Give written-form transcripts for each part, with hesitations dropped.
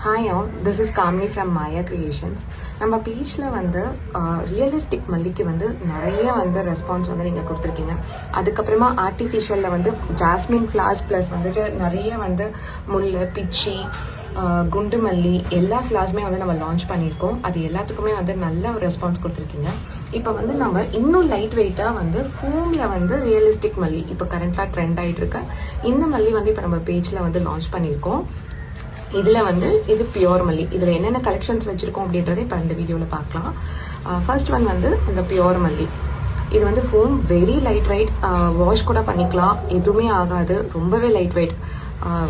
Hi all, this is Kamini from Maya creations. நம்ம பேஜில் வந்து ரியலிஸ்டிக் மல்லிக்கு வந்து நிறைய வந்து ரெஸ்பான்ஸ் வந்து நீங்கள் கொடுத்துருக்கீங்க. அதுக்கப்புறமா ஆர்டிஃபிஷியலில் வந்து ஜாஸ்மின் ஃப்ளார்ஸ் ப்ளஸ் வந்துட்டு நிறைய வந்து முல்லை, பிச்சி, குண்டு மல்லி எல்லா ஃப்ளார்ஸுமே வந்து நம்ம லான்ச் பண்ணியிருக்கோம். அது எல்லாத்துக்குமே வந்து நல்ல ஒரு ரெஸ்பான்ஸ் கொடுத்துருக்கீங்க. இப்போ வந்து நம்ம இன்னும் லைட் வெயிட்டாக வந்து ஃபோமில் வந்து ரியலிஸ்டிக் மல்லி இப்போ கரண்ட்டாக ட்ரெண்ட் ஆகிட்டு இருக்க இந்த மல்லி வந்து இப்போ நம்ம பேஜில் வந்து லான்ச் பண்ணியிருக்கோம். இதில் வந்து இது பியோர் மல்லி. இதில் என்னென்ன கலெக்ஷன்ஸ் வச்சுருக்கோம் அப்படின்றத இப்போ இந்த வீடியோவில் பார்க்கலாம். ஃபர்ஸ்ட் ஒன் வந்து இந்த பியோர் மல்லி. இது வந்து ஃபோம் வெரி லைட் வெயிட், வாஷ் கூட பண்ணிக்கலாம், எதுவுமே ஆகாது, ரொம்பவே லைட் வெயிட்,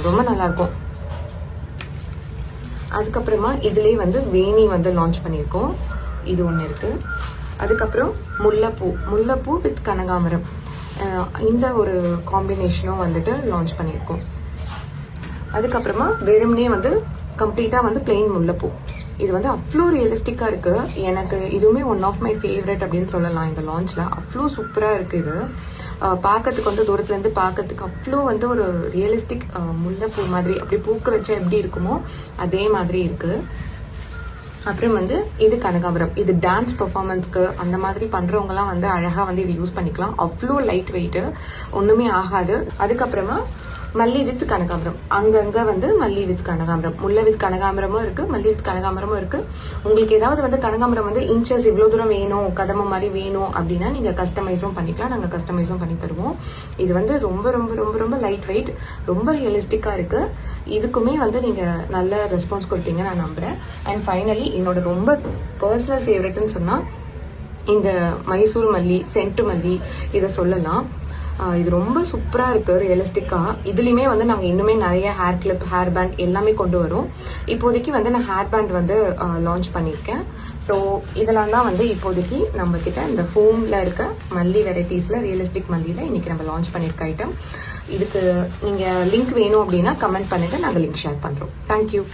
ரொம்ப நல்லாயிருக்கும். அதுக்கப்புறமா இதுலேயே வந்து வேணி வந்து லான்ச் பண்ணியிருக்கோம், இது ஒன்று இருக்குது. அதுக்கப்புறம் முல்லைப்பூ வித் கனகாமரம், இந்த ஒரு காம்பினேஷனும் வந்துட்டு லான்ச் பண்ணியிருக்கோம். அதுக்கப்புறமா வெறும்னே வந்து கம்ப்ளீட்டாக வந்து பிளெயின் முல்லைப்பூ. இது வந்து அவ்வளோ ரியலிஸ்டிக்காக இருக்குது. எனக்கு இதுவுமே ஒன் ஆஃப் மை ஃபேவரட் அப்படின்னு சொல்லலாம். இந்த லான்ச்சில் அவ்வளோ சூப்பராக இருக்குது. இது பார்க்கறதுக்கு வந்து தூரத்துலேருந்து பார்க்கறதுக்கு அவ்வளோ வந்து ஒரு ரியலிஸ்டிக் முல்லைப்பூ மாதிரி, அப்படி பூக்க வச்சா எப்படி இருக்குமோ அதே மாதிரி இருக்குது. அப்புறம் வந்து இது கனகாம்பரம். இது டான்ஸ் பெர்ஃபார்மன்ஸ்க்கு அந்த மாதிரி பண்ணுறவங்கலாம் வந்து அழகாக வந்து இது யூஸ் பண்ணிக்கலாம். அவ்வளோ லைட் வெயிட்டு, ஒன்றுமே ஆகாது. அதுக்கப்புறமா மல்லி வித் கனகாம்பரம். அங்கங்கே வந்து மல்லி வித் கனகாம்பரம், முல்லை வித் கனகாம்பரமும் இருக்குது, மல்லி வித் கனகாம்பரமும் இருக்குது. உங்களுக்கு ஏதாவது வந்து கனகாம்பரம் வந்து இன்ச்சஸ் இவ்வளோ தூரம் வேணும், கதம்ப மாதிரி வேணும் அப்படின்னா நீங்கள் கஸ்டமைஸும் பண்ணிக்கலாம். நாங்கள் கஸ்டமைஸும் பண்ணி தருவோம். இது வந்து ரொம்ப ரொம்ப ரொம்ப ரொம்ப லைட் வெயிட், ரொம்ப ரியலிஸ்டிக்காக இருக்குது. இதுக்குமே வந்து நீங்கள் நல்ல ரெஸ்பான்ஸ் கொடுப்பீங்க நான் நம்புகிறேன். அண்ட் ஃபைனலி என்னோட ரொம்ப பர்சனல் ஃபேவரட்னு சொன்னால் இந்த மைசூர் மல்லி, சென்ட்டு மல்லி, இதை சொல்லலாம். இது ரொம்ப சூப்பராக இருக்குது ரியலிஸ்டிக்காக. இதுலேயுமே வந்து நாங்கள் இன்னுமே நிறைய ஹேர் கிளிப், ஹேர் பேண்ட் எல்லாமே கொண்டு வரோம். இப்போதைக்கு வந்து நான் ஹேர் பேண்ட் வந்து லான்ச் பண்ணியிருக்கேன். ஸோ இதெல்லாம் தான் வந்து இப்போதைக்கு நம்மக்கிட்ட இந்த ஃபோமில் இருக்க மல்லி வெரைட்டிஸில் ரியலிஸ்டிக் மல்லியில் இன்றைக்கி நம்ம லான்ச் பண்ணியிருக்க ஐட்டம். இதுக்கு நீங்கள் லிங்க் வேணும் அப்படின்னா கமெண்ட் பண்ணுங்கள், நாங்கள் லிங்க் ஷேர் பண்ணுறோம். தேங்க்யூ.